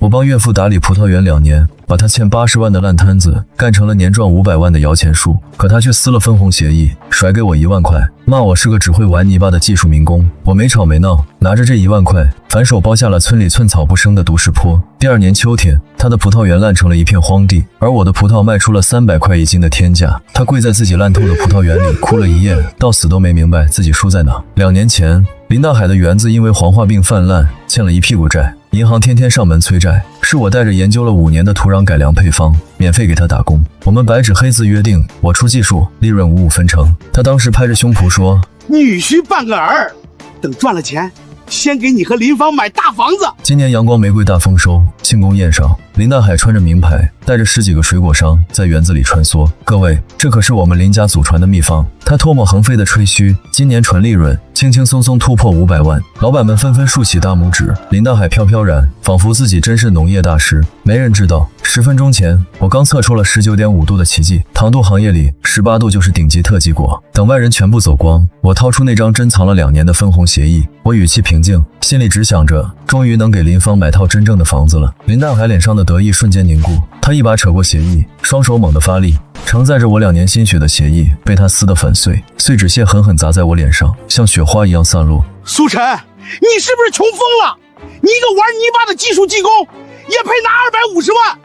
我帮岳父打理葡萄园2年，把他欠80万的烂摊子干成了年赚500万的摇钱树，可他却撕了分红协议，甩给我1万块，骂我是个只会玩泥巴的技术民工。我没吵没闹，拿着这1万块，反手包下了村里寸草不生的独石坡。第2年秋天，他的葡萄园烂成了一片荒地，而我的葡萄卖出了300块1斤的天价。他跪在自己烂透的葡萄园里哭了1夜，到死都没明白自己输在哪。2年前，林大海的园子因为黄化病泛滥，欠了一屁股债，银行天天上门催债，是我带着研究了5年的土壤改良配方，免费给他打工。我们白纸黑字约定，我出技术，利润55分成。他当时拍着胸脯说：“女婿半个儿，等赚了钱，先给你和林芳买大房子。”今年阳光玫瑰大丰收，庆功宴上，林大海穿着名牌，带着10几个水果商在园子里穿梭。各位，这可是我们林家祖传的秘方。他唾沫横飞的吹嘘，今年纯利润轻轻松松突破500万，老板们纷纷竖起大拇指。林大海飘飘然，仿佛自己真是农业大师。没人知道，10分钟前我刚测出了19.5度的奇迹，糖度行业里18度就是顶级特级果。等外人全部走光，我掏出那张珍藏了2年的分红协议，我语气平静，心里只想着终于能给林芳买套真正的房子了。林大海脸上的得意瞬间凝固，他一把扯过协议，双手猛地发力，承载着我2年心血的协议被他撕得粉碎，碎纸屑狠狠砸在我脸上，像雪花一样散落。苏晨，你是不是穷疯了？你一个玩泥巴的技术技工，也配拿250万？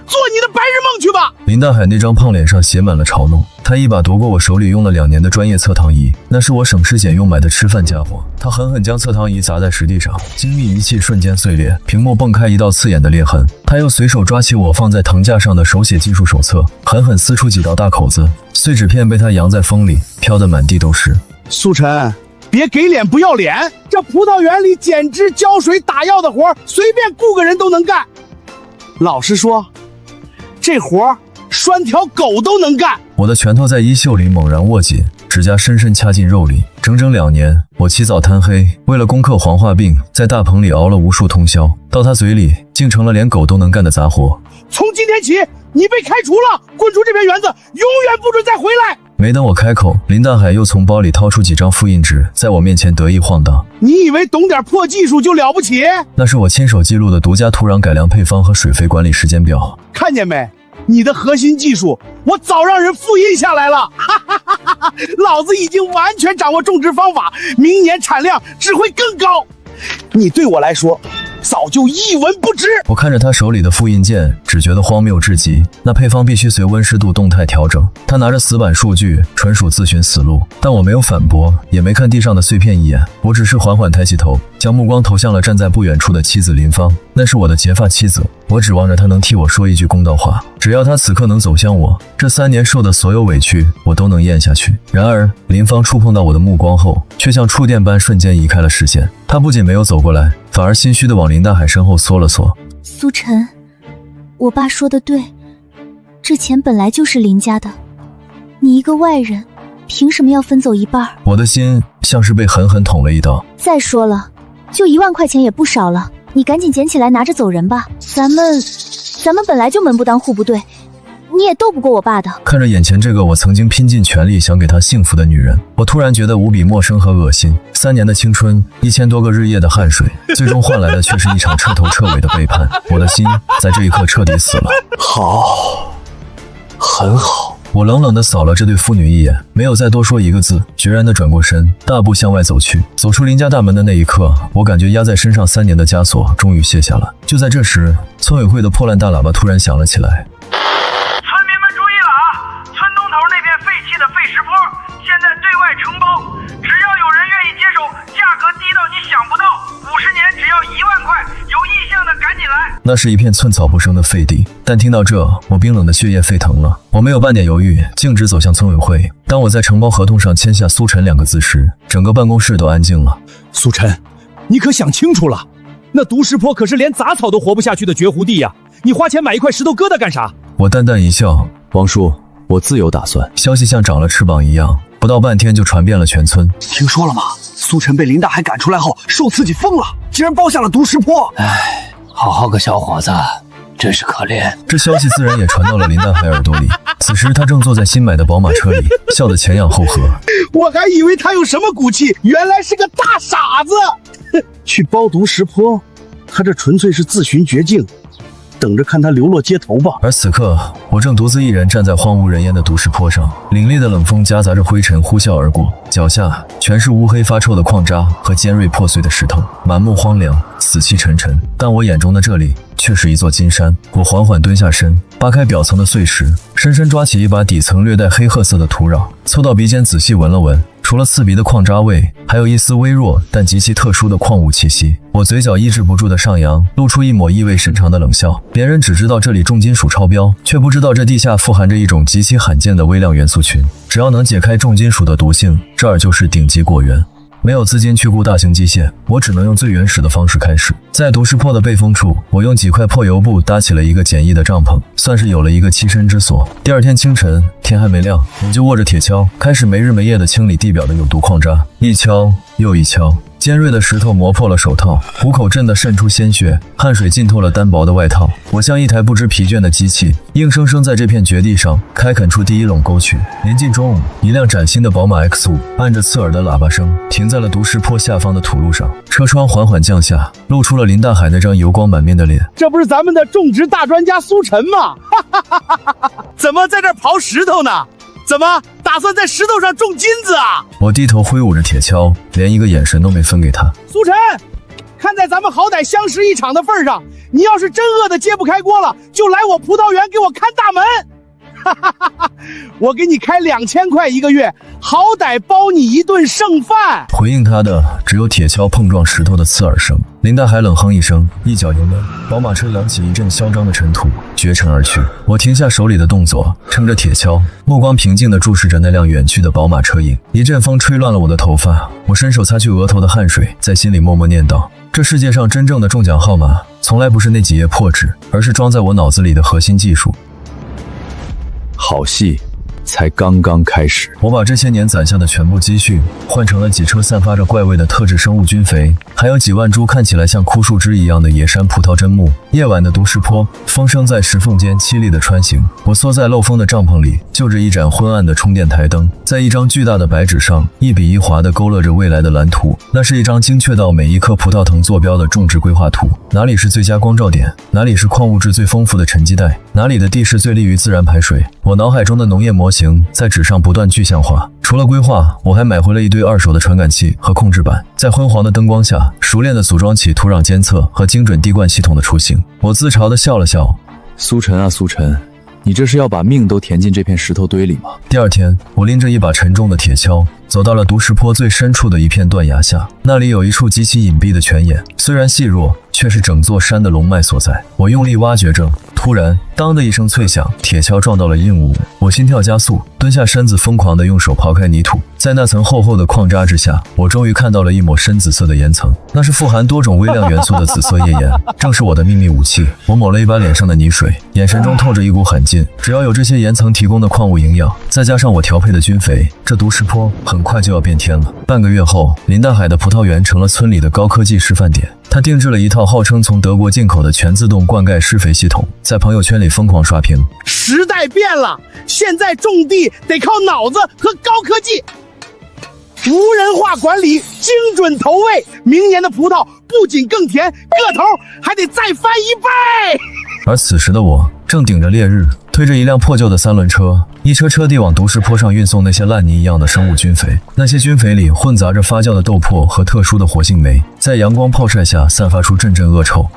做你的白日梦去吧！林大海那张胖脸上写满了嘲弄，他一把夺过我手里用了2年的专业测糖仪，那是我省吃俭用买的吃饭家伙。他狠狠将测糖仪砸在石地上，精密仪器瞬间碎裂，屏幕迸开一道刺眼的裂痕。他又随手抓起我放在藤架上的手写技术手册，狠狠撕出几道大口子，碎纸片被他扬在风里，飘得满地都是。苏晨，别给脸不要脸！这葡萄园里剪枝、浇水、打药的活，随便雇个人都能干。老实说，这活拴条狗都能干。我的拳头在衣袖里猛然握紧，指甲深深掐进肉里。整整2年，我起早贪黑，为了攻克黄化病，在大棚里熬了无数通宵，到他嘴里竟成了连狗都能干的杂活。从今天起，你被开除了，滚出这片园子，永远不准再回来！没等我开口，林大海又从包里掏出几张复印纸，在我面前得意晃荡。你以为懂点破技术就了不起？那是我亲手记录的独家土壤改良配方和水肥管理时间表。看见没？你的核心技术，我早让人复印下来了。老子已经完全掌握种植方法，明年产量只会更高。你对我来说，早就一文不值。我看着他手里的复印件，只觉得荒谬至极。那配方必须随温湿度动态调整。他拿着死板数据，纯属自寻死路。但我没有反驳，也没看地上的碎片一眼，我只是缓缓抬起头，将目光投向了站在不远处的妻子林芳。那是我的结发妻子，我指望着她能替我说一句公道话。只要她此刻能走向我，这3年受的所有委屈，我都能咽下去。然而，林芳触碰到我的目光后，却像触电般瞬间移开了视线。她不仅没有走过来，反而心虚地往林大海身后缩了缩。苏晨，我爸说的对，这钱本来就是林家的，你一个外人，凭什么要分走一半？我的心像是被狠狠捅了一刀。再说了，就1万块钱也不少了，你赶紧捡起来拿着走人吧。咱们本来就门不当户不对，你也斗不过我爸的。看着眼前这个我曾经拼尽全力想给她幸福的女人，我突然觉得无比陌生和恶心。3年的青春，1000多个日夜的汗水，最终换来的却是一场彻头彻尾的背叛。我的心在这一刻彻底死了。好，很好。我冷冷地扫了这对父女一眼，没有再多说一个字，决然地转过身，大步向外走去。走出林家大门的那一刻，我感觉压在身上3年的枷锁终于卸下了。就在这时，村委会的破烂大喇叭突然响了起来。村民们注意了啊！村东头那片废弃的废石坡，现在对外承包，只要有人愿意接手，价格低到你想不到，50年只要1万块，有意向的赶紧来。那是一片寸草不生的废地，但听到这，我冰冷的血液沸腾了。我没有半点犹豫，径直走向村委会。当我在承包合同上签下苏晨2个字时，整个办公室都安静了。苏晨，你可想清楚了？那独石坡可是连杂草都活不下去的绝户地呀！你花钱买一块石头疙瘩干啥？我淡淡一笑，王叔，我自有打算。消息像长了翅膀一样，不到半天就传遍了全村。听说了吗？苏晨被林大海赶出来后，受刺激疯了，竟然包下了独石坡。唉，好好个小伙子，真是可怜。这消息自然也传到了林大海耳朵里。此时他正坐在新买的宝马车里，笑得前仰后合。我还以为他有什么骨气，原来是个大傻子。去包独石坡，他这纯粹是自寻绝境，等着看他流落街头吧。而此刻，我正独自一人站在荒无人烟的毒石坡上，凛冽的冷风夹杂着灰尘呼啸而过，脚下全是乌黑发臭的矿渣和尖锐破碎的石头，满目荒凉，死气沉沉。但我眼中的这里却是一座金山。我缓缓蹲下身，扒开表层的碎石，深深抓起一把底层略带黑褐色的土壤，凑到鼻尖仔细闻了闻。除了刺鼻的矿渣味，还有一丝微弱但极其特殊的矿物气息。我嘴角抑制不住的上扬，露出一抹意味深长的冷笑。别人只知道这里重金属超标，却不知道这地下富含着一种极其罕见的微量元素群。只要能解开重金属的毒性，这儿就是顶级果园。没有资金去雇大型机械，我只能用最原始的方式开始。在毒石坡的背风处，我用几块破油布搭起了一个简易的帐篷，算是有了一个栖身之所。第二天清晨，天还没亮，我就握着铁锹，开始没日没夜地清理地表的有毒矿渣，一锹又一锹。尖锐的石头磨破了手套，虎口震得渗出鲜血，汗水浸透了单薄的外套。我像一台不知疲倦的机器，硬生生在这片绝地上开垦出第一垄沟渠。临近中午，一辆崭新的宝马 X5 按着刺耳的喇叭声停在了毒石坡下方的土路上，车窗缓缓降下，露出了林大海那张油光满面的脸。这不是咱们的种植大专家苏晨吗？怎么在这儿刨石头呢？怎么打算在石头上种金子啊？我低头挥舞着铁锹，连一个眼神都没分给他。苏晨，看在咱们好歹相识一场的份上，你要是真饿得揭不开锅了，就来我葡萄园给我看大门。我给你开2000块一个月，好歹包你一顿剩饭。回应他的只有铁锹碰撞石头的刺耳声。林大海冷哼一声，一脚油门，宝马车扬起一阵嚣张的尘土，绝尘而去。我停下手里的动作，撑着铁锹，目光平静地注视着那辆远去的宝马车影。一阵风吹乱了我的头发，我伸手擦去额头的汗水，在心里默默念叨：这世界上真正的中奖号码，从来不是那几页破纸，而是装在我脑子里的核心技术。好戏才刚刚开始。我把这些年攒下的全部积蓄换成了几车散发着怪味的特制生物菌肥，还有几万株看起来像枯树枝一样的野山葡萄真木。夜晚的毒石坡，风声在石缝间凄厉地穿行。我缩在漏风的帐篷里，就着一盏昏暗的充电台灯，在一张巨大的白纸上一笔一划地勾勒着未来的蓝图。那是一张精确到每一棵葡萄藤坐标的种植规划图，哪里是最佳光照点，哪里是矿物质最丰富的沉积带，哪里的地势最利于自然排水。我脑海中的农业模型在纸上不断具象化。除了规划，我还买回了一堆二手的传感器和控制板，在昏黄的灯光下，熟练地组装起土壤监测和精准滴灌系统的雏形。我自嘲地笑了笑。苏晨啊苏晨，你这是要把命都填进这片石头堆里吗？第二天，我拎着一把沉重的铁锹，走到了毒石坡最深处的一片断崖下。那里有一处极其隐蔽的泉眼，虽然细弱，却是整座山的龙脉所在。我用力挖掘着，突然当的一声脆响，铁锹撞到了硬物，我心跳加速，蹲下身子，疯狂地用手刨开泥土。在那层厚厚的矿渣之下，我终于看到了一抹深紫色的岩层，那是富含多种微量元素的紫色页岩，正是我的秘密武器。我抹了一把脸上的泥水，眼神中透着一股狠劲。只要有这些岩层提供的矿物营养，再加上我调配的菌肥，这毒石坡很快就要变天了。半个月后，林大海的葡萄园成了村里的高科技示范点。他定制了一套号称从德国进口的全自动灌溉施肥系统，在朋友圈里疯狂刷屏。时代变了，现在种地得靠脑子和高科技，无人化管理，精准投喂，明年的葡萄不仅更甜，个头还得再翻1倍。而此时的我正顶着烈日，推着一辆破旧的3轮车，一车车地往毒石坡上运送那些烂泥一样的生物菌肥。那些菌肥里混杂着发酵的豆粕和特殊的活性酶，在阳光暴晒下散发出阵阵恶臭。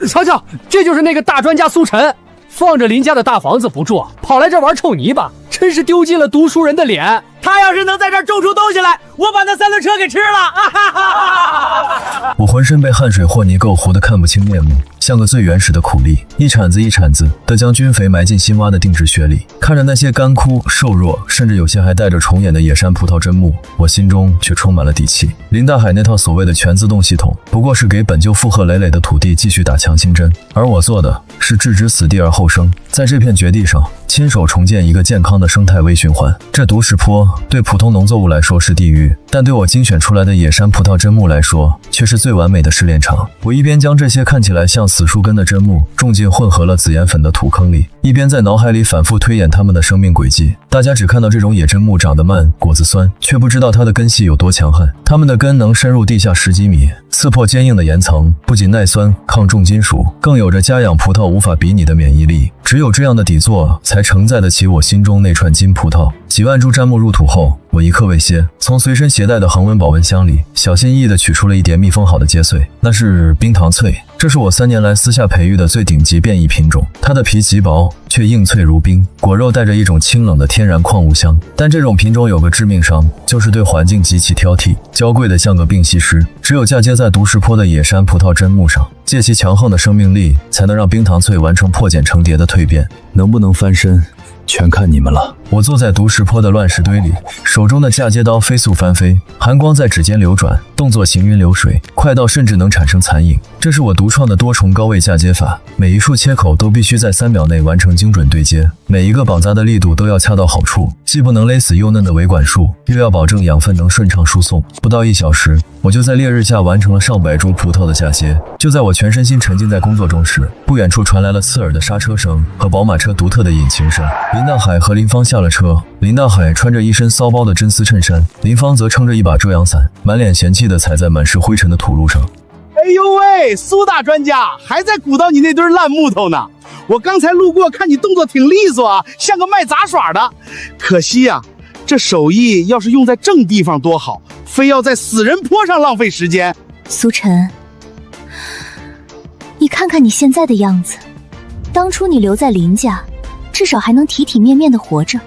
瞧瞧，这就是那个大专家苏晨，放着林家的大房子不住，跑来这玩臭泥巴，真是丢尽了读书人的脸。他要是能在这儿种出东西来，我把那3轮车给吃了！啊哈哈！我浑身被汗水和泥垢糊得看不清面目，像个最原始的苦力，一铲子一铲子地将菌肥埋进新挖的定制穴里。看着那些干枯、瘦弱，甚至有些还带着虫眼的野山葡萄真木，我心中却充满了底气。林大海那套所谓的全自动系统，不过是给本就负荷累累的土地继续打强心针，而我做的是置之死地而后生，在这片绝地上亲手重建一个健康的生态微循环。这毒石坡对普通农作物来说是地狱，但对我精选出来的野山葡萄真木来说，却是最完美的试炼场。我一边将这些看起来像死树根的针木种进混合了紫盐粉的土坑里，一边在脑海里反复推演它们的生命轨迹。大家只看到这种野针木长得慢，果子酸，却不知道它的根系有多强悍。它们的根能深入地下10几米，刺破坚硬的岩层，不仅耐酸抗重金属，更有着家养葡萄无法比拟的免疫力。只有这样的底座，才承载得起我心中那串金葡萄。几万株砧木入土后，我一刻未歇，从随身携带的恒温保温箱里小心翼翼地取出了一叠密封好的结穗，那是冰糖脆，这是我3年来私下培育的最顶级变异品种。它的皮极薄，却硬脆如冰，果肉带着一种清冷的天然矿物香。但这种品种有个致命伤，就是对环境极其挑剔，娇贵的像个病西施。只有嫁接在毒石坡的野山葡萄砧木上，借其强横的生命力，才能让冰糖脆完成破茧成蝶的蜕变。能不能翻身，全看你们了。我坐在毒石坡的乱石堆里，手中的嫁接刀飞速翻飞，寒光在指尖流转，动作行云流水，快到甚至能产生残影。这是我独创的多重高位嫁接法，每一处切口都必须在3秒内完成精准对接，每一个绑扎的力度都要恰到好处，既不能勒死幼嫩的维管束，又要保证养分能顺畅输送。不到1小时，我就在烈日下完成了上百株葡萄的嫁接。就在我全身心沉浸在工作中时，不远处传来了刺耳的刹车声和宝马车独特的引擎声。林大海和林芳下了车，林大海穿着一身骚包的真丝衬衫，林芳则撑着一把遮阳伞，满脸嫌弃地踩在满是灰尘的土路上。哎呦喂，苏大专家还在鼓捣你那堆烂木头呢。我刚才路过，看你动作挺利索啊，像个卖杂耍的。可惜呀，这手艺要是用在正地方多好，非要在死人坡上浪费时间。苏晨，你看看你现在的样子，当初你留在林家，至少还能体体面面的活着。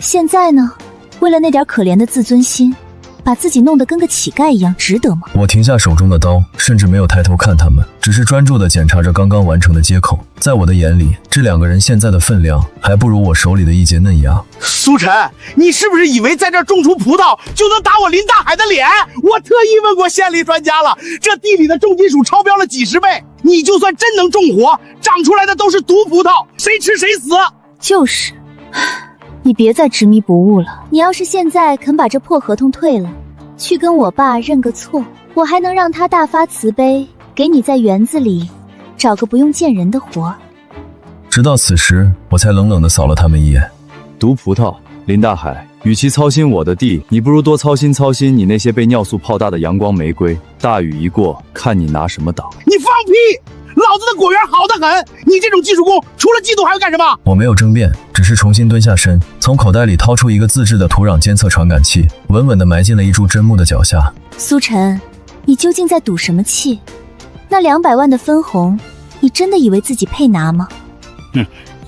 现在呢，为了那点可怜的自尊心，把自己弄得跟个乞丐一样，值得吗？我停下手中的刀，甚至没有抬头看他们，只是专注地检查着刚刚完成的接口。在我的眼里，这2个人现在的分量，还不如我手里的一截嫩芽。苏晨，你是不是以为在这儿种出葡萄就能打我林大海的脸？我特意问过县里专家了，这地里的重金属超标了几10倍，你就算真能种活，长出来的都是毒葡萄，谁吃谁死。就是，你别再执迷不悟了。你要是现在肯把这破合同退了，去跟我爸认个错，我还能让他大发慈悲，给你在园子里找个不用见人的活。直到此时，我才冷冷地扫了他们一眼。毒葡萄，林大海，与其操心我的地，你不如多操心你那些被尿素泡大的阳光玫瑰。大雨一过，看你拿什么挡。你放屁！老子的果园好得很，你这种技术工除了嫉妒还要干什么？我没有争辩，只是重新蹲下身，从口袋里掏出一个自制的土壤监测传感器，稳稳地埋进了一株砧木的脚下。苏晨，你究竟在赌什么气？那200万的分红，你真的以为自己配拿吗？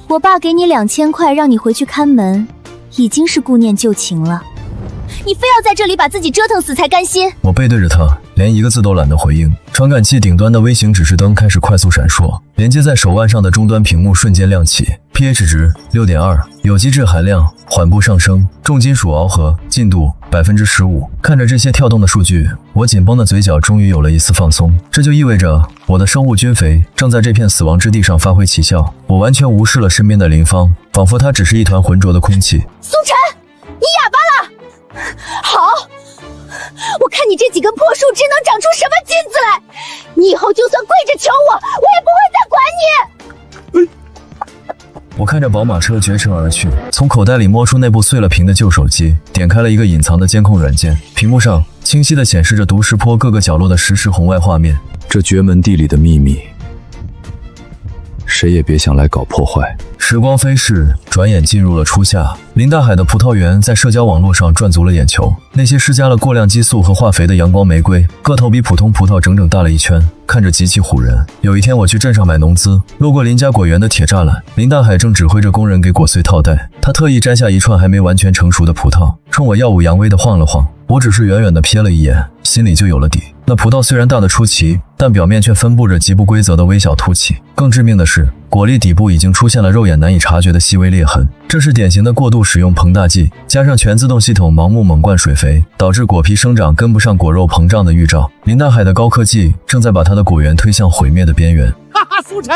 我爸给你2000块让你回去看门，已经是顾念旧情了，你非要在这里把自己折腾死才甘心。我背对着他，连一个字都懒得回应。传感器顶端的微型指示灯开始快速闪烁，连接在手腕上的终端屏幕瞬间亮起， pH 值 6.2， 有机质含量缓步上升，重金属螯合进度 15%。 看着这些跳动的数据，我紧绷的嘴角终于有了一丝放松。这就意味着我的生物菌肥正在这片死亡之地上发挥奇效。我完全无视了身边的林芳，仿佛她只是一团浑浊的空气。苏晨，你哑巴了？好，我看你这几根破树枝能长出什么金子来！你以后就算跪着求我，我也不会再管你。我看着宝马车绝尘而去，从口袋里摸出那部碎了屏的旧手机，点开了一个隐藏的监控软件，屏幕上清晰地显示着毒石坡各个角落的实时红外画面。这绝门地里的秘密，谁也别想来搞破坏。时光飞逝，转眼进入了初夏。林大海的葡萄园在社交网络上赚足了眼球。那些施加了过量激素和化肥的阳光玫瑰，个头比普通葡萄整整大了一圈，看着极其唬人。有一天我去镇上买农资，路过林家果园的铁栅栏，林大海正指挥着工人给果穗套袋。他特意摘下一串还没完全成熟的葡萄，冲我耀武扬威地晃了晃。我只是远远地瞥了一眼，心里就有了底。那葡萄虽然大得出奇，但表面却分布着极不规则的微小凸起。更致命的是，果粒底部已经出现了肉眼难以察觉的细微裂痕，这是典型的过度使用膨大剂，加上全自动系统盲目猛灌水肥，导致果皮生长跟不上果肉膨胀的预兆。林大海的高科技正在把他的果园推向毁灭的边缘。哈哈，苏晨，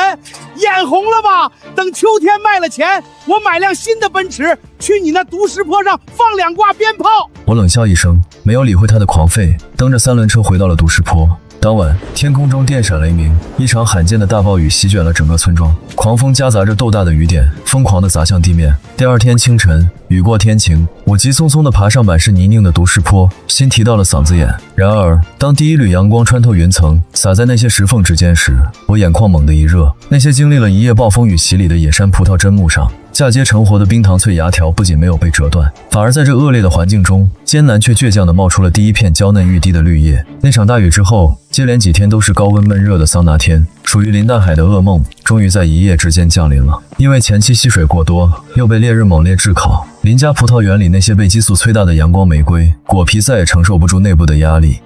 眼红了吧？等秋天卖了钱，我买辆新的奔驰，去你那毒石坡上放2挂鞭炮。我冷笑一声，没有理会他的狂吠，蹬着3轮车回到了毒石坡。当晚，天空中电闪雷鸣，一场罕见的大暴雨席卷了整个村庄，狂风夹杂着豆大的雨点，疯狂地砸向地面。第二天清晨，雨过天晴，我急匆匆地爬上满是泥泞的毒石坡，心提到了嗓子眼。然而，当第一缕阳光穿透云层，洒在那些石缝之间时，我眼眶猛地一热。那些经历了一夜暴风雨洗礼的野山葡萄砧木上，嫁接成活的冰糖脆芽条不仅没有被折断，反而在这恶劣的环境中，艰难却倔强地冒出了第一片娇嫩欲滴的绿叶。那场大雨之后，接连几天都是高温闷热的桑拿天，属于林大海的噩梦终于在一夜之间降临了。因为前期吸水过多，又被烈日猛烈炙烤，林家葡萄园里那些被激素催大的阳光玫瑰果皮再也承受不住内部的压力。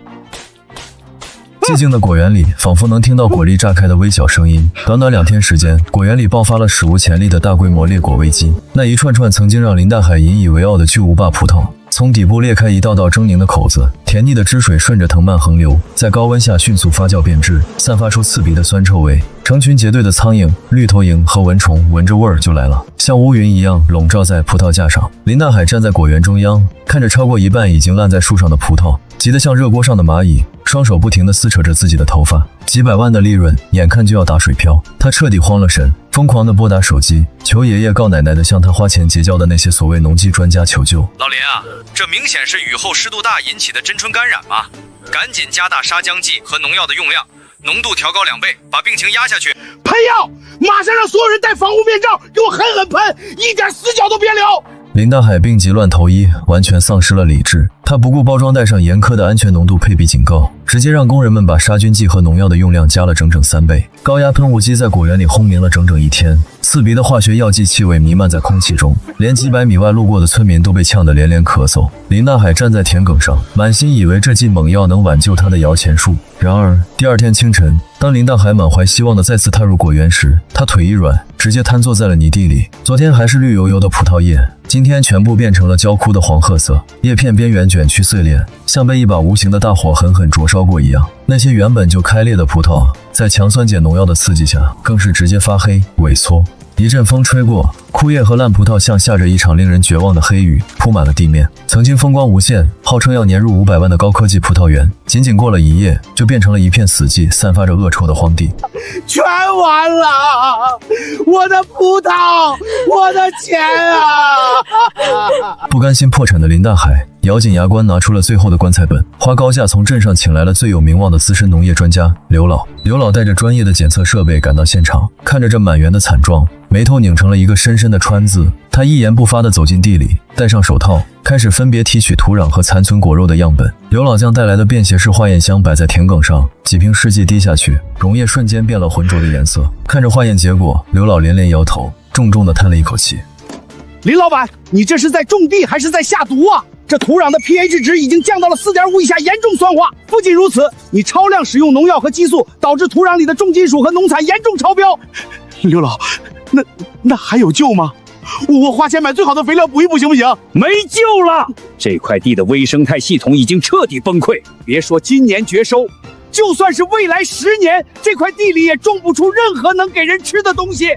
寂静的果园里，仿佛能听到果粒炸开的微小声音。短短2天时间，果园里爆发了史无前例的大规模裂果危机。那一串串曾经让林大海引以为傲的巨无霸葡萄，从底部裂开一道道狰狞的口子，甜腻的汁水顺着藤蔓横流，在高温下迅速发酵变质，散发出刺鼻的酸臭味。成群结队的苍蝇、绿头蝇和蚊虫闻着味儿就来了，像乌云一样笼罩在葡萄架上。林大海站在果园中央，看着超过一半已经烂在树上的葡萄，急得像热锅上的蚂蚁，双手不停地撕扯着自己的头发。几百万的利润眼看就要打水漂，他彻底慌了神，疯狂地拨打手机，求爷爷告奶奶的向他花钱结交的那些所谓农技专家求救。老林啊，这明显是雨后湿度大引起的真春感染嘛，赶紧加大杀浆剂和农药的用量，浓度调高2倍，把病情压下去。喷药，马上让所有人戴防护面罩，给我狠狠喷，一点死角都别留。林大海病急乱投医，完全丧失了理智。他不顾包装袋上严苛的安全浓度配比警告，直接让工人们把杀菌剂和农药的用量加了整整3倍。高压喷雾机在果园里轰鸣了整整1天，刺鼻的化学药剂气味弥漫在空气中，连几百米外路过的村民都被呛得连连咳嗽。林大海站在田埂上，满心以为这剂猛药能挽救他的摇钱树。然而第二天清晨，当林大海满怀希望的再次踏入果园时，他腿一软，直接瘫坐在了泥地里。昨天还是绿油油的葡萄叶，今天全部变成了焦枯的黄褐色，叶片边缘卷曲碎裂，像被一把无形的大火狠狠灼烧过一样。那些原本就开裂的葡萄，在强酸碱农药的刺激下，更是直接发黑萎缩。一阵风吹过，枯叶和烂葡萄像下着一场令人绝望的黑雨，铺满了地面。曾经风光无限，号称要年入500万的高科技葡萄园，仅仅过了一夜，就变成了一片死寂、散发着恶臭的荒地。全完了，我的葡萄，我的钱啊！不甘心破产的林大海咬紧牙关，拿出了最后的棺材本，花高价从镇上请来了最有名望的资深农业专家刘老。刘老带着专业的检测设备赶到现场，看着这满园的惨状，眉头拧成了一个深深的川字。他一言不发地走进地里，戴上手套，开始分别提取土壤和残存果肉的样本。刘老将带来的便携式化验箱摆在田埂上，几瓶试剂滴下去，溶液瞬间变了浑浊的颜色。看着化验结果，刘老连连摇头，重重地叹了一口气。林老板，你这是在种地还是在下毒啊？这土壤的 pH 值已经降到了4.5以下，严重酸化。不仅如此，你超量使用农药和激素，导致土壤里的重金属和农残严重超标。刘老，那还有救吗？我花钱买最好的肥料补一补行不行？没救了！这块地的微生态系统已经彻底崩溃。别说今年绝收，就算是未来10年，这块地里也种不出任何能给人吃的东西。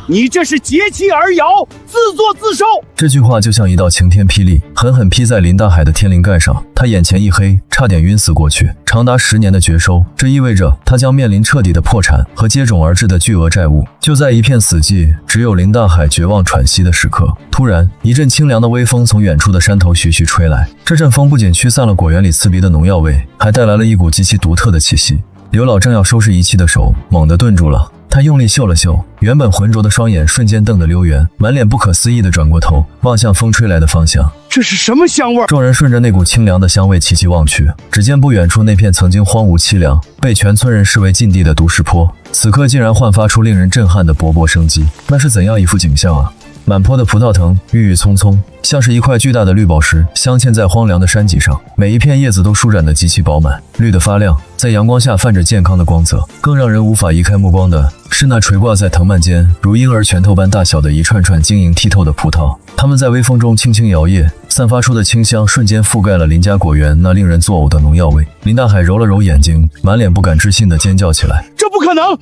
你这是劫期而遥，自作自受。这句话就像一道晴天霹雳，狠狠劈在林大海的天灵盖上。他眼前一黑，差点晕死过去。长达10年的绝收，这意味着他将面临彻底的破产和接踵而至的巨额债务。就在一片死寂，只有林大海绝望喘息的时刻，突然一阵清凉的微风从远处的山头徐徐吹来。这阵风不仅驱散了果园里刺鼻的农药味，还带来了一股极其独特的气息。刘老正要收拾仪器的手猛地顿住了。他用力嗅了嗅，原本浑浊的双眼瞬间瞪得溜圆，满脸不可思议地转过头，望向风吹来的方向。这是什么香味？众人顺着那股清凉的香味齐齐望去，只见不远处那片曾经荒芜凄凉、被全村人视为禁地的毒石坡，此刻竟然焕发出令人震撼的勃勃生机。那是怎样一幅景象啊！满坡的葡萄藤郁郁葱葱，像是一块巨大的绿宝石镶嵌在荒凉的山脊上，每一片叶子都舒展得极其饱满，绿得发亮，在阳光下泛着健康的光泽。更让人无法移开目光的是那垂挂在藤蔓间如婴儿拳头般大小的一串串晶莹剔透的葡萄，它们在微风中轻轻摇曳，散发出的清香瞬间覆盖了林家果园那令人作呕的农药味。林大海揉了揉眼睛，满脸不敢置信地尖叫起来：这不可能，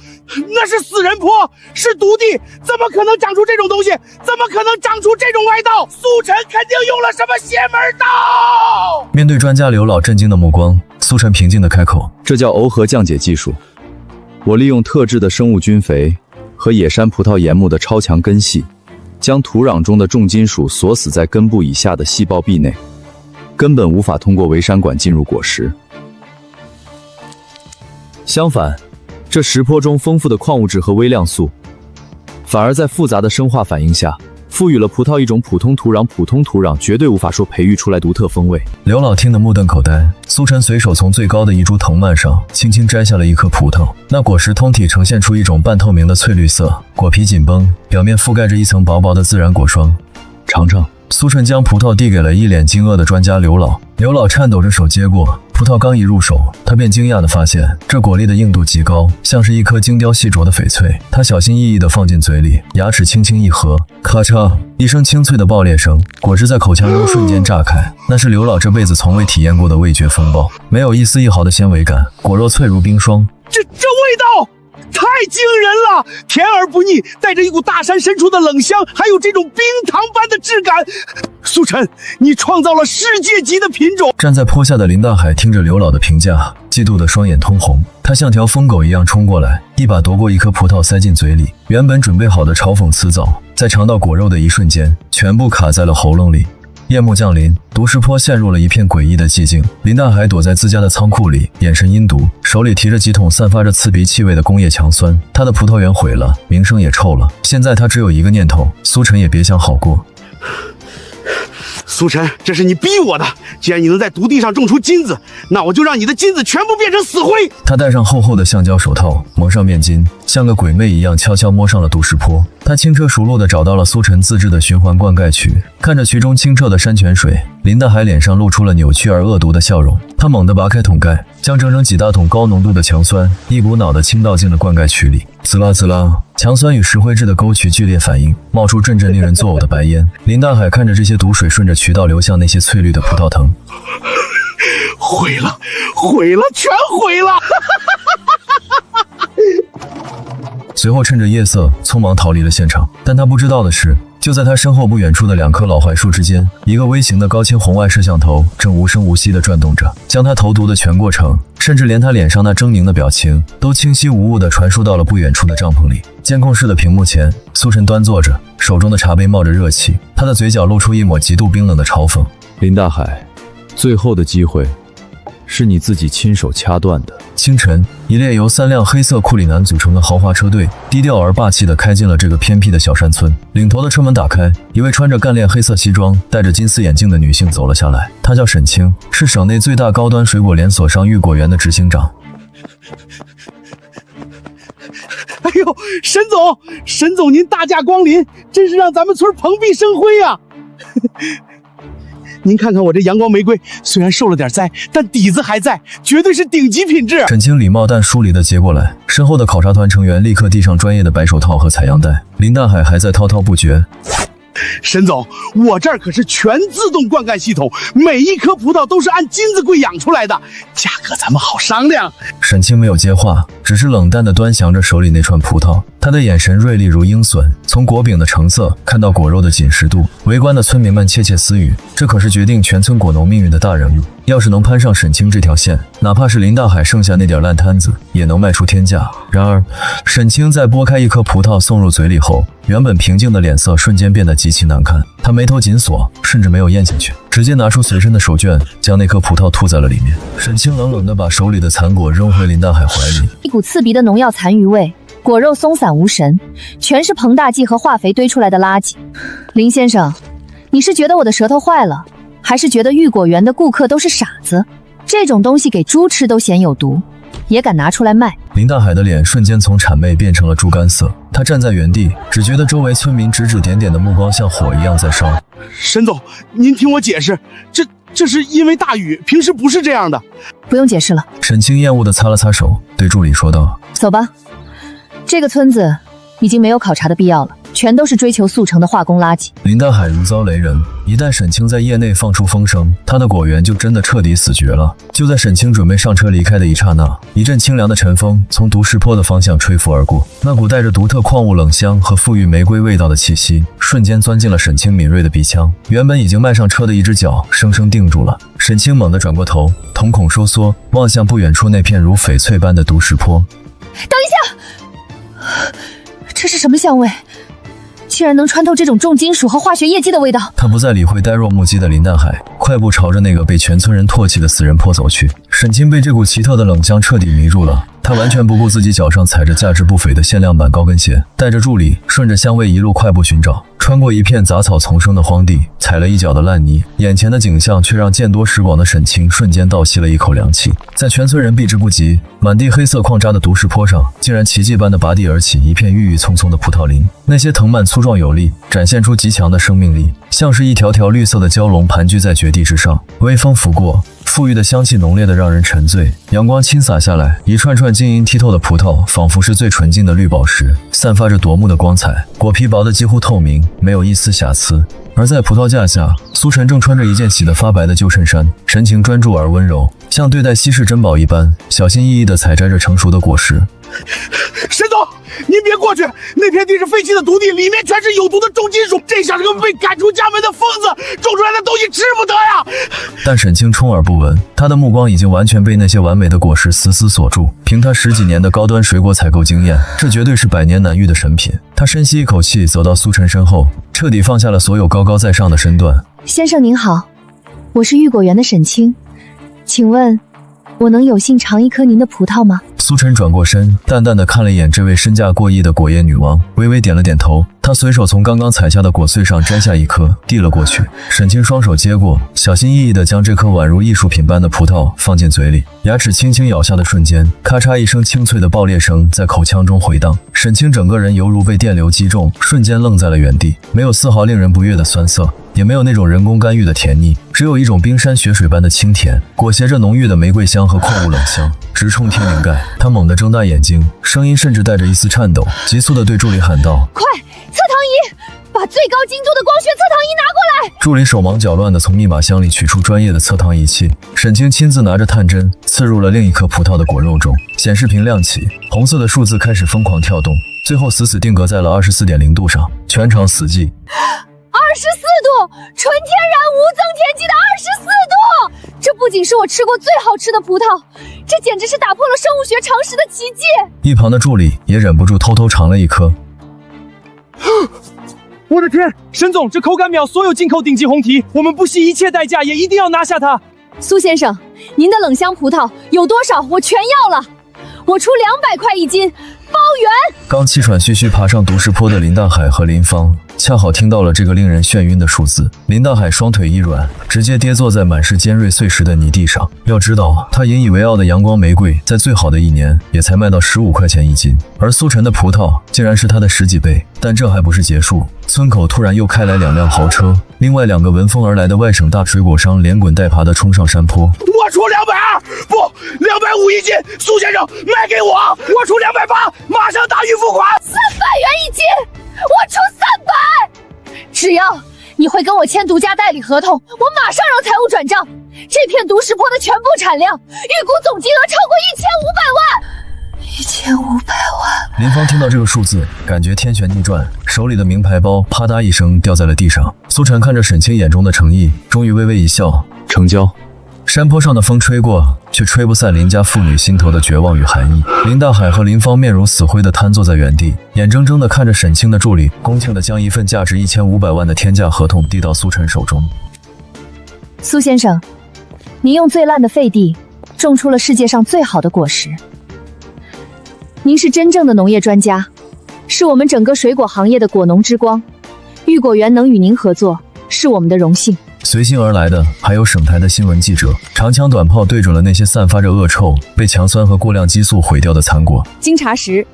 那是死人坡，是毒地，怎么可能长出这种东西？怎么可能长出这种歪道？苏晨肯定用了什么邪门道！面对专家刘老震惊的目光，苏晨平静地开口：这叫耦合降解技术。我利用特制的生物菌肥和野山葡萄研磨的超强根系，将土壤中的重金属锁死在根部以下的细胞壁内，根本无法通过维山管进入果实。相反，这石坡中丰富的矿物质和微量素，反而在复杂的生化反应下，赋予了葡萄一种普通土壤绝对无法说培育出来独特风味。刘老听得目瞪口呆，苏晨随手从最高的一株藤蔓上轻轻摘下了一颗葡萄，那果实通体呈现出一种半透明的翠绿色，果皮紧绷，表面覆盖着一层薄薄的自然果霜。尝尝。苏晨将葡萄递给了一脸惊愕的专家刘老，刘老颤抖着手接过葡萄，刚一入手，他便惊讶地发现这果粒的硬度极高，像是一颗精雕细琢的翡翠。他小心翼翼地放进嘴里，牙齿轻轻一合，咔嚓一声清脆的爆裂声，果汁在口腔中瞬间炸开，那是刘老这辈子从未体验过的味觉风暴，没有一丝一毫的纤维感，果肉脆如冰霜。这味道太惊人了，甜而不腻，带着一股大山深处的冷香，还有这种冰糖般的质感。苏晨，你创造了世界级的品种。站在坡下的林大海听着刘老的评价，嫉妒的双眼通红，他像条疯狗一样冲过来，一把夺过一颗葡萄塞进嘴里，原本准备好的嘲讽辞藻，在尝到果肉的一瞬间，全部卡在了喉咙里。夜幕降临，毒石坡陷入了一片诡异的寂静。林大海躲在自家的仓库里，眼神阴毒，手里提着几桶散发着刺鼻气味的工业强酸。他的葡萄园毁了，名声也臭了。现在他只有一个念头，苏晨也别想好过。苏晨，这是你逼我的。既然你能在毒地上种出金子，那我就让你的金子全部变成死灰。他戴上厚厚的橡胶手套，蒙上面巾，像个鬼魅一样悄悄摸上了毒石坡。他轻车熟路地找到了苏晨自制的循环灌溉渠，看着渠中清澈的山泉水，林大海脸上露出了扭曲而恶毒的笑容。他猛地拔开桶盖，将整整几大桶高浓度的强酸一股脑地倾倒进了灌溉渠里。滋啦滋啦，强酸与石灰质的沟渠剧烈反应，冒出阵阵令人作呕的白烟。林大海看着这些毒水顺着渠道流向那些翠绿的葡萄藤，毁了，全毁了！随后趁着夜色匆忙逃离了现场。但他不知道的是，就在他身后不远处的两棵老槐树之间，一个微型的高清红外摄像头正无声无息地转动着，将他投毒的全过程，甚至连他脸上那狰狞的表情，都清晰无误地传输到了不远处的帐篷里。监控室的屏幕前，苏晨端坐着，手中的茶杯冒着热气，他的嘴角露出一抹极度冰冷的嘲讽。林大海，最后的机会是你自己亲手掐断的。清晨，一列由3辆黑色库里南组成的豪华车队，低调而霸气地开进了这个偏僻的小山村。领头的车门打开，一位穿着干练黑色西装、戴着金丝眼镜的女性走了下来。她叫沈清，是省内最大高端水果连锁商玉果园的执行长。哎呦，沈总您大驾光临，真是让咱们村蓬荜生辉啊！您看看我这阳光玫瑰，虽然受了点灾，但底子还在，绝对是顶级品质。沈清礼貌但疏离地接过来，身后的考察团成员立刻递上专业的白手套和采样袋。林大海还在滔滔不绝。沈总，我这儿可是全自动灌溉系统，每一颗葡萄都是按金子贵养出来的，价格咱们好商量。沈清没有接话，只是冷淡地端详着手里那串葡萄，他的眼神锐利如鹰隼，从果饼的成色看到果肉的紧实度。围观的村民们窃窃私语，这可是决定全村果农命运的大人物，要是能攀上沈清这条线，哪怕是林大海剩下那点烂摊子，也能卖出天价。然而，沈清在剥开一颗葡萄送入嘴里后，原本平静的脸色瞬间变得极其难看，他眉头紧锁，甚至没有咽下去，直接拿出随身的手绢，将那颗葡萄吐在了里面。沈清冷冷地把手里的残果扔回林大海怀里，一股刺鼻的农药残余味，果肉松散无神，全是膨大剂和化肥堆出来的垃圾。林先生，你是觉得我的舌头坏了，还是觉得玉果园的顾客都是傻子？这种东西给猪吃都嫌有毒，也敢拿出来卖？林大海的脸瞬间从谄媚变成了猪肝色，他站在原地，只觉得周围村民指指点点的目光像火一样在烧。沈总，您听我解释，这是因为大雨，平时不是这样的。不用解释了。沈清厌恶地擦了擦手，对助理说道：走吧，这个村子已经没有考察的必要了，全都是追求速成的化工垃圾。林大海如遭雷人，一旦沈清在业内放出风声，他的果园就真的彻底死绝了。就在沈清准备上车离开的一刹那，一阵清凉的晨风从毒石坡的方向吹拂而过，那股带着独特矿物冷香和馥郁玫瑰味道的气息，瞬间钻进了沈清敏锐的鼻腔。原本已经迈上车的一只脚生生定住了。沈清猛地转过头，瞳孔收缩，望向不远处那片如翡翠般的毒石坡。等一下，这是什么香味？竟然能穿透这种重金属和化学液剂的味道。他不再理会呆若木鸡的林淡海，快步朝着那个被全村人唾弃的死人坡走去。沈清被这股奇特的冷香彻底迷住了，他完全不顾自己脚上踩着价值不菲的限量版高跟鞋，带着助理顺着香味一路快步寻找，穿过一片杂草丛生的荒地，踩了一脚的烂泥，眼前的景象却让见多识广的沈清瞬间倒吸了一口凉气。在全村人避之不及，满地黑色矿渣的毒石坡上，竟然奇迹般的拔地而起一片郁郁葱葱的葡萄林，那些藤蔓粗壮有力，展现出极强的生命力，像是一条条绿色的蛟龙盘踞在绝地之上。微风拂过，馥郁的香气浓烈的让人沉醉，阳光倾洒下来，一串串晶莹剔透的葡萄仿佛是最纯净的绿宝石，散发着夺目的光彩，果皮薄得几乎透明，没有一丝瑕疵。而在葡萄架下，苏晨正穿着一件洗得发白的旧衬衫，神情专注而温柔，像对待稀世珍宝一般，小心翼翼地采摘着成熟的果实。沈总，您别过去，那片地是废弃的毒地，里面全是有毒的重金属，这像是个被赶出家门的疯子，种出来的东西吃不得呀！但沈清充耳不闻，他的目光已经完全被那些完美的果实死死锁住。凭他10几年的高端水果采购经验，这绝对是百年难遇的神品。他深吸一口气，走到苏晨身后，彻底放下了所有高高在上的身段。先生您好，我是玉果园的沈清，请问我能有幸尝一颗您的葡萄吗？苏晨转过身，淡淡的看了一眼这位身价过亿的果业女王，微微点了点头。他随手从刚刚采下的果穗上摘下一颗，递了过去。沈清双手接过，小心翼翼地将这颗宛如艺术品般的葡萄放进嘴里，牙齿轻轻咬下的瞬间，咔嚓一声清脆的爆裂声在口腔中回荡。沈清整个人犹如被电流击中，瞬间愣在了原地，没有丝毫令人不悦的酸涩，也没有那种人工干预的甜腻，只有一种冰山雪水般的清甜，裹挟着浓郁的玫瑰香和矿物冷香，直冲天灵盖。他猛地睁大眼睛，声音甚至带着一丝颤抖，急速地对助理喊道：“快，测糖仪，把最高精度的光学测糖仪拿过来！”助理手忙脚乱地从密码箱里取出专业的测糖仪器，沈清亲自拿着探针刺入了另一颗葡萄的果肉中，显示屏亮起，红色的数字开始疯狂跳动，最后死死定格在了24.0度上，全场死寂。24度，纯天然无增添剂的24度！这不仅是我吃过最好吃的葡萄，这简直是打破了生物学常识的奇迹！一旁的助理也忍不住偷偷尝了一颗。我的天，沈总，这口感秒所有进口顶级红提，我们不惜一切代价也一定要拿下它。苏先生，您的冷香葡萄有多少我全要了，我出200块一斤，包圆。刚气喘吁吁爬上毒石坡的林大海和林芳恰好听到了这个令人眩晕的数字。林大海双腿一软，直接跌坐在满是尖锐碎石的泥地上。要知道，他引以为傲的阳光玫瑰在最好的一年也才卖到15块钱一斤，而苏晨的葡萄竟然是他的10几倍。但这还不是结束，村口突然又开来2辆豪车，另外2个闻风而来的外省大水果商连滚带爬地冲上山坡。我出220，不，250一斤，苏先生卖给我，我出280，马上打预付款。300元一斤，我出300。只要你会跟我签独家代理合同，我马上让财务转账。这片毒石坡的全部产量，预估总金额超过1500万。1500万！林芳听到这个数字，感觉天旋地转，手里的名牌包啪嗒一声掉在了地上。苏晨看着沈清眼中的诚意，终于微微一笑，成交。山坡上的风吹过，却吹不散邻家妇女心头的绝望与寒意。林大海和林芳面如死灰地瘫坐在原地，眼睁睁地看着沈清的助理恭敬地将一份价值1500万的天价合同递到苏晨手中。苏先生，您用最烂的废地种出了世界上最好的果实，您是真正的农业专家，是我们整个水果行业的果农之光。玉果园能与您合作，是我们的荣幸。随行而来的还有省台的新闻记者，长枪短炮对准了那些散发着恶臭、被强酸和过量激素毁掉的残果。经查实，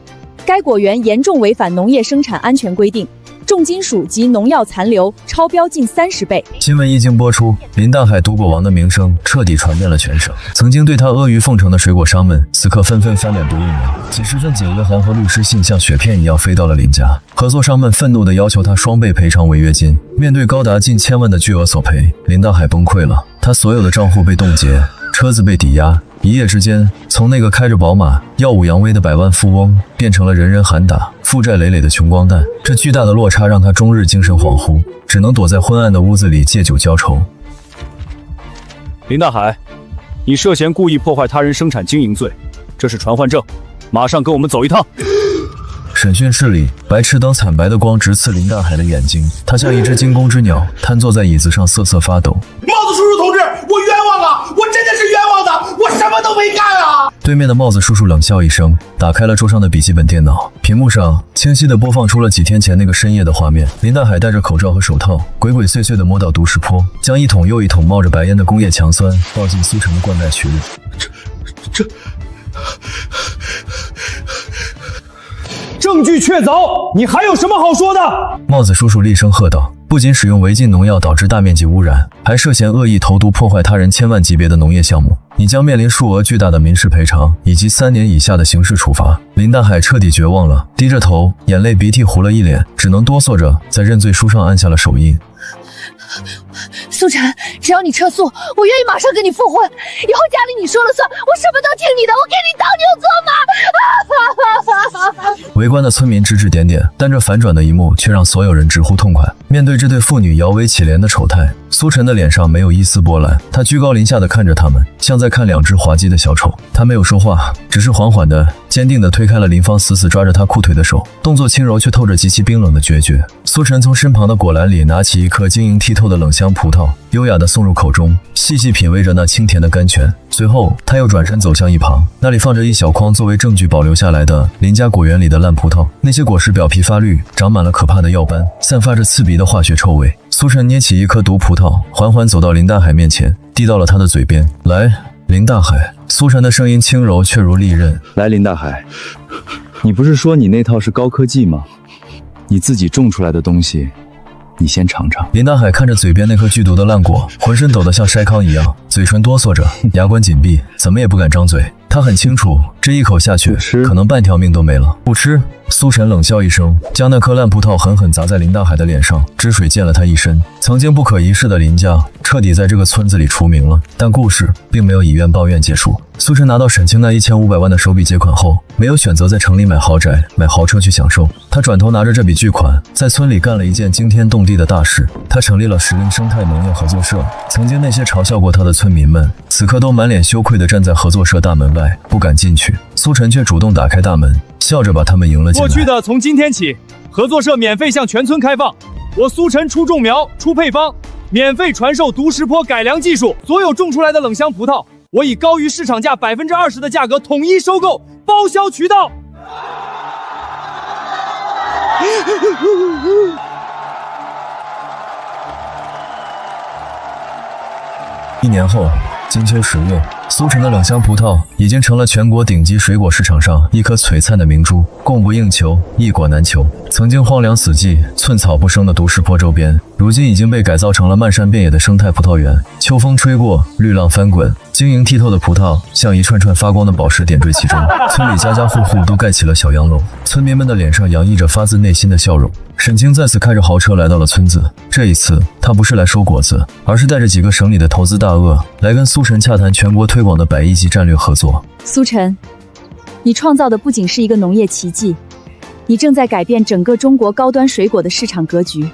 该果园严重违反农业生产安全规定，重金属及农药残留超标近30倍。新闻一经播出，林大海毒果王的名声彻底传遍了全省。曾经对他阿谀奉承的水果商们，此刻纷纷翻脸不认人。几十份警约函和律师信像雪片一样飞到了林家，合作商们愤怒地要求他双倍赔偿违约金。面对高达近千万的巨额索赔，林大海崩溃了，他所有的账户被冻结，车子被抵押。一夜之间，从那个开着宝马、耀武扬威的百万富翁，变成了人人喊打、负债累累的穷光蛋。这巨大的落差让他终日精神恍惚，只能躲在昏暗的屋子里借酒浇愁。林大海，你涉嫌故意破坏他人生产经营罪，这是传唤证，马上跟我们走一趟。审讯室里，白炽灯惨白的光直刺林大海的眼睛，他像一只惊弓之鸟，瘫坐在椅子上瑟瑟发抖。帽子叔叔同志，我冤枉啊！我真的是冤枉的，我什么都没干啊！对面的帽子叔叔冷笑一声，打开了桌上的笔记本电脑，屏幕上清晰地播放出了几天前那个深夜的画面。林大海戴着口罩和手套，鬼鬼祟祟地摸到毒石坡，将一桶又一桶冒着白烟的工业强酸倒进苏晨的灌溉渠里。证据确凿，你还有什么好说的？帽子叔叔厉声喝道，不仅使用违禁农药导致大面积污染，还涉嫌恶意投毒破坏他人千万级别的农业项目，你将面临数额巨大的民事赔偿以及3年以下的刑事处罚。林大海彻底绝望了，低着头，眼泪鼻涕糊了一脸，只能哆嗦着在认罪书上按下了手印。苏晨，只要你撤诉，我愿意马上跟你复婚，以后家里你说了算，我什么都听你的，我给你当牛做马。围观的村民指指点点，但这反转的一幕却让所有人直呼痛快。面对这对父女摇尾乞怜的丑态，苏晨的脸上没有一丝波澜，他居高临下的看着他们，像在看2只滑稽的小丑。他没有说话，只是缓缓的、坚定地推开了林芳死死抓着他裤腿的手，动作轻柔却透着极其冰冷的决绝。苏晨从身旁的果篮里拿起一颗晶莹剔透的冷香葡萄，优雅地送入口中，细细品味着那清甜的甘泉。随后，他又转身走向一旁，那里放着一小筐作为证据保留下来的林家果园里的烂葡萄，那些果实表皮发绿，长满了可怕的药斑，散发着刺鼻的化学臭味。苏晨捏起一颗毒葡萄，缓缓走到林大海面前，递到了他的嘴边。来，林大海。苏晨的声音轻柔却如利刃。来，林大海，你不是说你那套是高科技吗？你自己种出来的东西，你先尝尝。林大海看着嘴边那颗剧毒的烂果，浑身抖得像筛糠一样，嘴唇哆嗦着，牙关紧闭，怎么也不敢张嘴。他很清楚，这一口下去，可能半条命都没了。不吃。苏晨冷笑一声，将那颗烂葡萄狠狠砸在林大海的脸上，汁水溅了他一身。曾经不可一世的林家，彻底在这个村子里除名了。但故事并没有以怨报怨结束。苏晨拿到沈清那1500万的首笔借款后，没有选择在城里买豪宅、买豪车去享受，他转头拿着这笔巨款，在村里干了一件惊天动地的大事。他成立了石林生态农业合作社。曾经那些嘲笑过他的村民们，此刻都满脸羞愧地站在合作社大门外，不敢进去。苏晨却主动打开大门，笑着把他们迎了进来。过去的从今天起，合作社免费向全村开放。我苏晨出种苗、出配方，免费传授毒石坡改良技术。所有种出来的冷香葡萄，我以高于市场价20%的价格统一收购，包销渠道。1年后，金秋10月，苏晨的冷香葡萄已经成了全国顶级水果市场上一颗璀璨的明珠，供不应求，一果难求。曾经荒凉死寂、寸草不生的毒石坡周边，如今已经被改造成了漫山遍野的生态葡萄园。秋风吹过，绿浪翻滚，晶莹剔透的葡萄像一串串发光的宝石点缀其中。村里家家户户都盖起了小洋楼，村民们的脸上洋溢着发自内心的笑容。沈清再次开着豪车来到了村子，这一次他不是来收果子，而是带着几个省里的投资大鳄来跟苏晨洽谈全国推广的100亿级战略合作。苏晨，你创造的不仅是一个农业奇迹，你正在改变整个中国高端水果的市场格局。